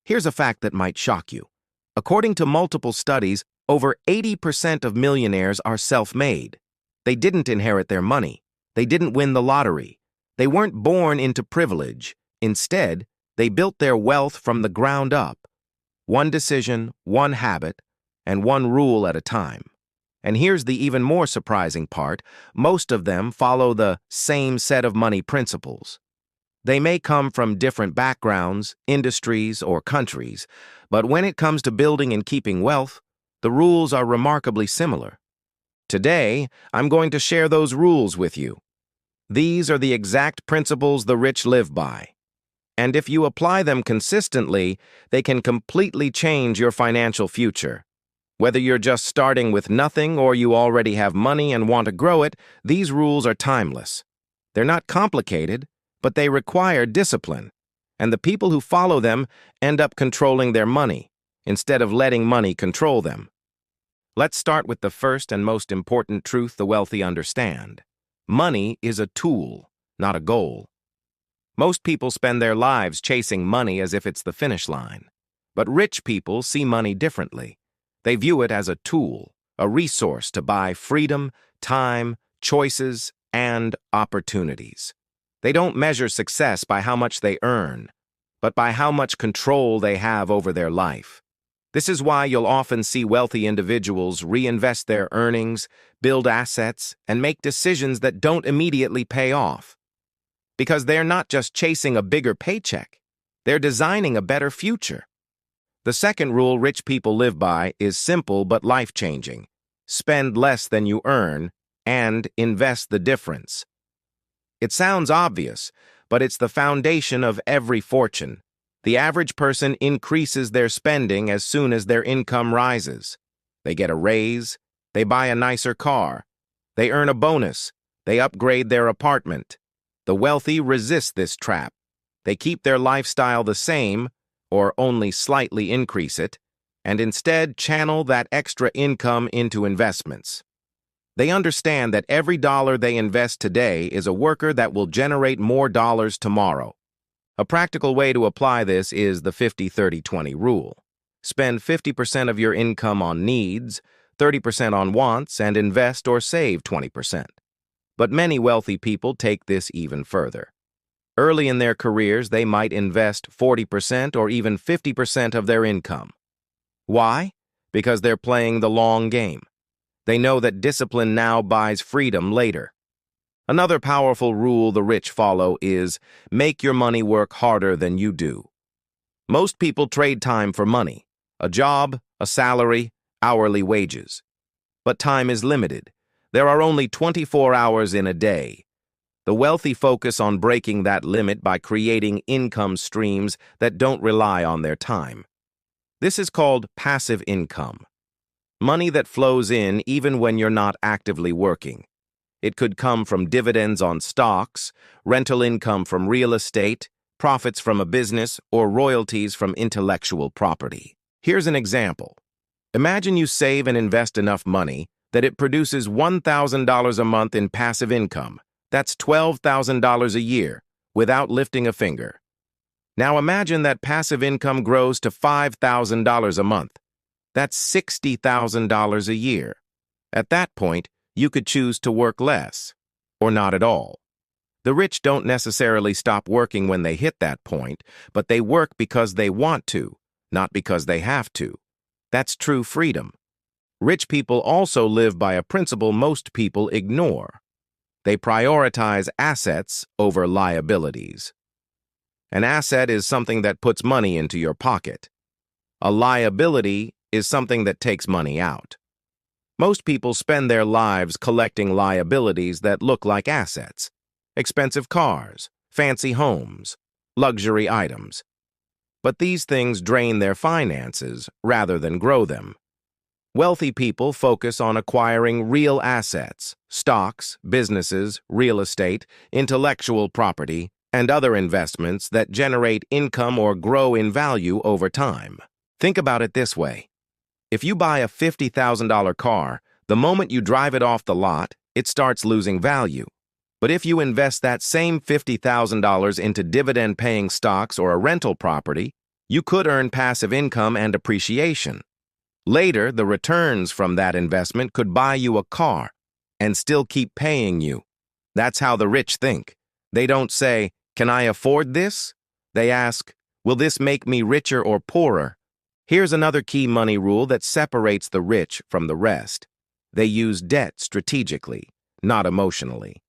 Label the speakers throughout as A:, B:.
A: Here's a fact that might shock you. According to multiple studies, over 80% of millionaires are self-made. They didn't inherit their money. They didn't win the lottery. They weren't born into privilege. Instead, they built their wealth from the ground up. One decision, one habit, and one rule at a time. And here's the even more surprising part. Most of them follow the same set of money principles. They may come from different backgrounds, industries, or countries, but when it comes to building and keeping wealth, the rules are remarkably similar. Today, I'm going to share those rules with you. These are the exact principles the rich live by. And if you apply them consistently, they can completely change your financial future. Whether you're just starting with nothing or you already have money and want to grow it, these rules are timeless. They're not complicated, but they require discipline, and the people who follow them end up controlling their money, instead of letting money control them. Let's start with the first and most important truth the wealthy understand. Money is a tool, not a goal. Most people spend their lives chasing money as if it's the finish line. But rich people see money differently. They view it as a tool, a resource to buy freedom, time, choices, and opportunities. They don't measure success by how much they earn, but by how much control they have over their life. This is why you'll often see wealthy individuals reinvest their earnings, build assets, and make decisions that don't immediately pay off. Because they're not just chasing a bigger paycheck, they're designing a better future. The second rule rich people live by is simple but life-changing. Spend less than you earn and invest the difference. It sounds obvious, but it's the foundation of every fortune. The average person increases their spending as soon as their income rises. They get a raise, they buy a nicer car, they earn a bonus, they upgrade their apartment. The wealthy resist this trap. They keep their lifestyle the same, or only slightly increase it, and instead channel that extra income into investments. They understand that every dollar they invest today is a worker that will generate more dollars tomorrow. A practical way to apply this is the 50-30-20 rule. Spend 50% of your income on needs, 30% on wants, and invest or save 20%. But many wealthy people take this even further. Early in their careers, they might invest 40% or even 50% of their income. Why? Because they're playing the long game. They know that discipline now buys freedom later. Another powerful rule the rich follow is make your money work harder than you do. Most people trade time for money, a job, a salary, hourly wages. But time is limited. There are only 24 hours in a day. The wealthy focus on breaking that limit by creating income streams that don't rely on their time. This is called passive income. Money that flows in even when you're not actively working. It could come from dividends on stocks, rental income from real estate, profits from a business, or royalties from intellectual property. Here's an example. Imagine you save and invest enough money that it produces $1,000 a month in passive income. That's $12,000 a year, without lifting a finger. Now imagine that passive income grows to $5,000 a month. That's $60,000 a year. At that point, you could choose to work less, or not at all. The rich don't necessarily stop working when they hit that point, but they work because they want to, not because they have to. That's true freedom. Rich people also live by a principle most people ignore. They prioritize assets over liabilities. An asset is something that puts money into your pocket. A liability is something that takes money out. Most people spend their lives collecting liabilities that look like assets. Expensive cars, fancy homes, luxury items. But these things drain their finances rather than grow them. Wealthy people focus on acquiring real assets, stocks, businesses, real estate, intellectual property, and other investments that generate income or grow in value over time. Think about it this way. If you buy a $50,000 car, the moment you drive it off the lot, it starts losing value. But if you invest that same $50,000 into dividend-paying stocks or a rental property, You could earn passive income and appreciation. Later, the returns from that investment could buy you a car and still keep paying you. That's how the rich think. They don't say, "Can I afford this?" They ask, "Will this make me richer or poorer?" Here's another key money rule that separates the rich from the rest. They use debt strategically, not emotionally.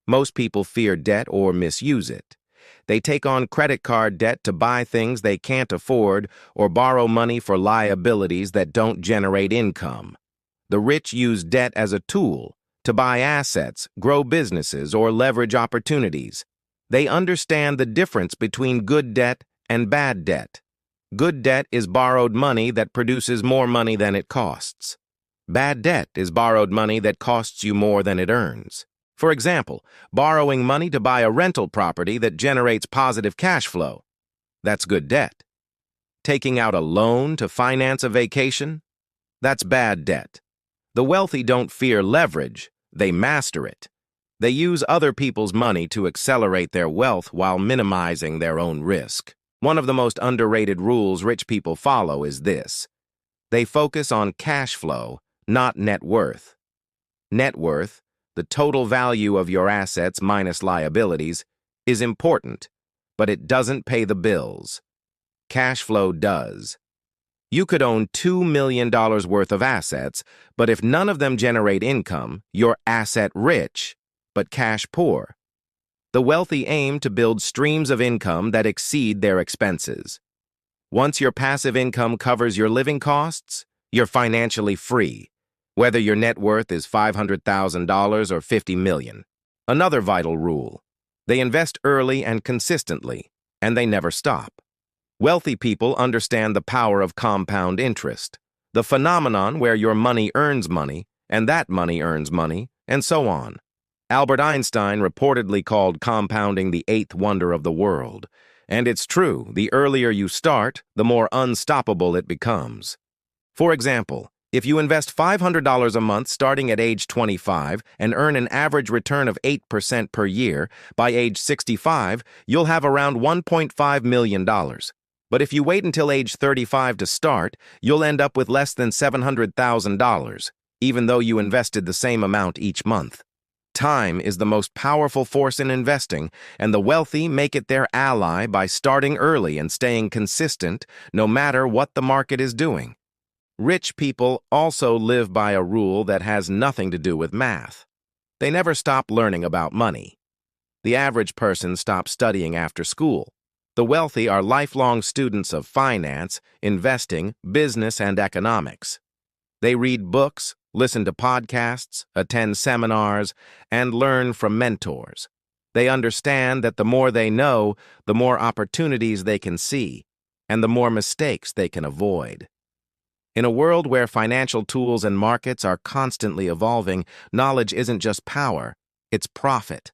A: Most people fear debt or misuse it. They take on credit card debt to buy things they can't afford or borrow money for liabilities that don't generate income. The rich use debt as a tool to buy assets, grow businesses, or leverage opportunities. They understand the difference between good debt and bad debt. Good debt is borrowed money that produces more money than it costs. Bad debt is borrowed money that costs you more than it earns. For example, borrowing money to buy a rental property that generates positive cash flow. That's good debt. Taking out a loan to finance a vacation? That's bad debt. The wealthy don't fear leverage, they master it. They use other people's money to accelerate their wealth while minimizing their own risk. One of the most underrated rules rich people follow is this. They focus on cash flow, not net worth. Net worth, the total value of your assets minus liabilities, is important, but it doesn't pay the bills. Cash flow does. You could own $2 million worth of assets, but if none of them generate income, you're asset rich, but cash poor. The wealthy aim to build streams of income that exceed their expenses. Once your passive income covers your living costs, you're financially free, whether your net worth is $500,000 or $50 million. Another vital rule: they invest early and consistently, and they never stop. Wealthy people understand the power of compound interest, the phenomenon where your money earns money, and that money earns money, and so on. Albert Einstein reportedly called compounding the eighth wonder of the world. And it's true, the earlier you start, the more unstoppable it becomes. For example, if you invest $500 a month starting at age 25 and earn an average return of 8% per year, by age 65, you'll have around $1.5 million. But if you wait until age 35 to start, you'll end up with less than $700,000, even though you invested the same amount each month. Time is the most powerful force in investing, and the wealthy make it their ally by starting early and staying consistent no matter what the market is doing. Rich people also live by a rule that has nothing to do with math. They never stop learning about money. The average person stops studying after school. The wealthy are lifelong students of finance, investing, business, and economics. They read books, listen to podcasts, attend seminars, and learn from mentors. They understand that the more they know, the more opportunities they can see, and the more mistakes they can avoid. In a world where financial tools and markets are constantly evolving, knowledge isn't just power, it's profit.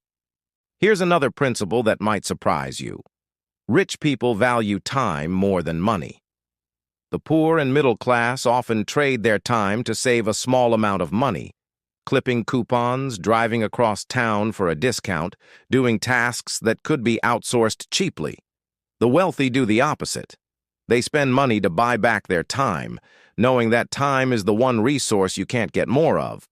A: Here's another principle that might surprise you. Rich people value time more than money. The poor and middle class often trade their time to save a small amount of money, clipping coupons, driving across town for a discount, doing tasks that could be outsourced cheaply. The wealthy do the opposite. They spend money to buy back their time, knowing that time is the one resource you can't get more of.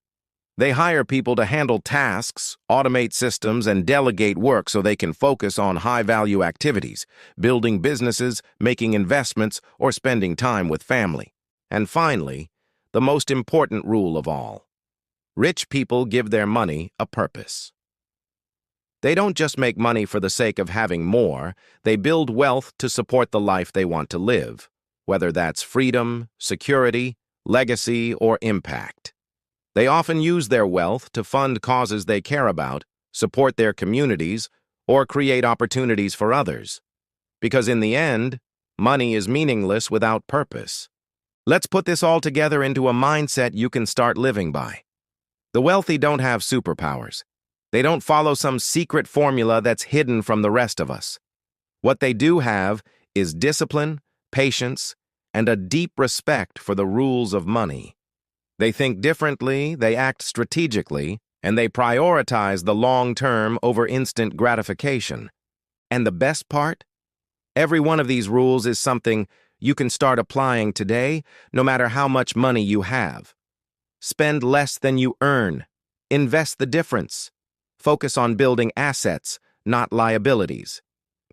A: They hire people to handle tasks, automate systems, and delegate work so they can focus on high-value activities, building businesses, making investments, or spending time with family. And finally, the most important rule of all. Rich people give their money a purpose. They don't just make money for the sake of having more, they build wealth to support the life they want to live, whether that's freedom, security, legacy, or impact. They often use their wealth to fund causes they care about, support their communities, or create opportunities for others. Because in the end, money is meaningless without purpose. Let's put this all together into a mindset you can start living by. The wealthy don't have superpowers. They don't follow some secret formula that's hidden from the rest of us. What they do have is discipline, patience, and a deep respect for the rules of money. They think differently, they act strategically, and they prioritize the long term over instant gratification. And the best part? Every one of these rules is something you can start applying today, no matter how much money you have. Spend less than you earn. Invest the difference. Focus on building assets, not liabilities.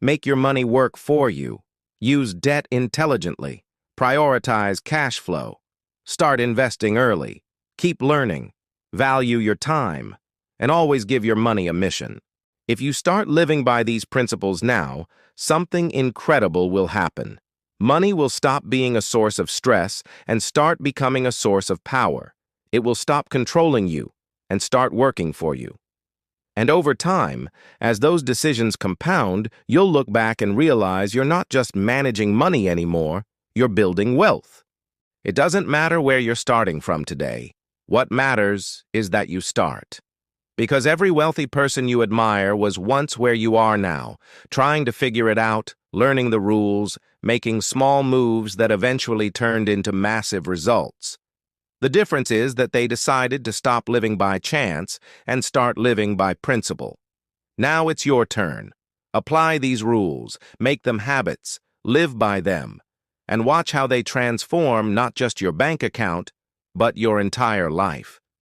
A: Make your money work for you. Use debt intelligently. Prioritize cash flow. Start investing early. Keep learning. Value your time. And always give your money a mission. If you start living by these principles now, something incredible will happen. Money will stop being a source of stress and start becoming a source of power. It will stop controlling you and start working for you. And over time, as those decisions compound, you'll look back and realize you're not just managing money anymore, you're building wealth. It doesn't matter where you're starting from today. What matters is that you start. Because every wealthy person you admire was once where you are now, trying to figure it out, learning the rules, making small moves that eventually turned into massive results. The difference is that they decided to stop living by chance and start living by principle. Now it's your turn. Apply these rules, make them habits, live by them, and watch how they transform not just your bank account, but your entire life.